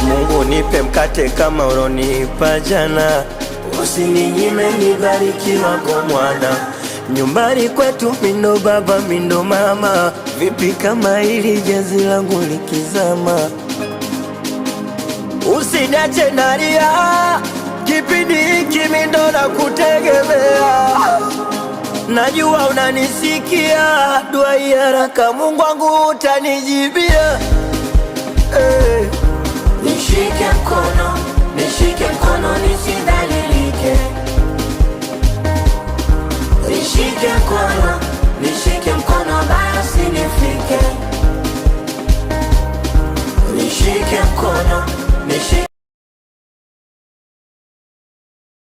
Mungu nipe mkate kama ulonipa jana, usininyime nibarikiwa kwa mwana. Nyumbani kwetu mindo baba mindo mama, vipi kama hili jazi langu likizama? Usiniache nalia, kipindi hiki mindo na kutegemea. Najua unanisikia, dua ya haraka Mungu wangu utanijibia. Nishike mkono, nishike mkono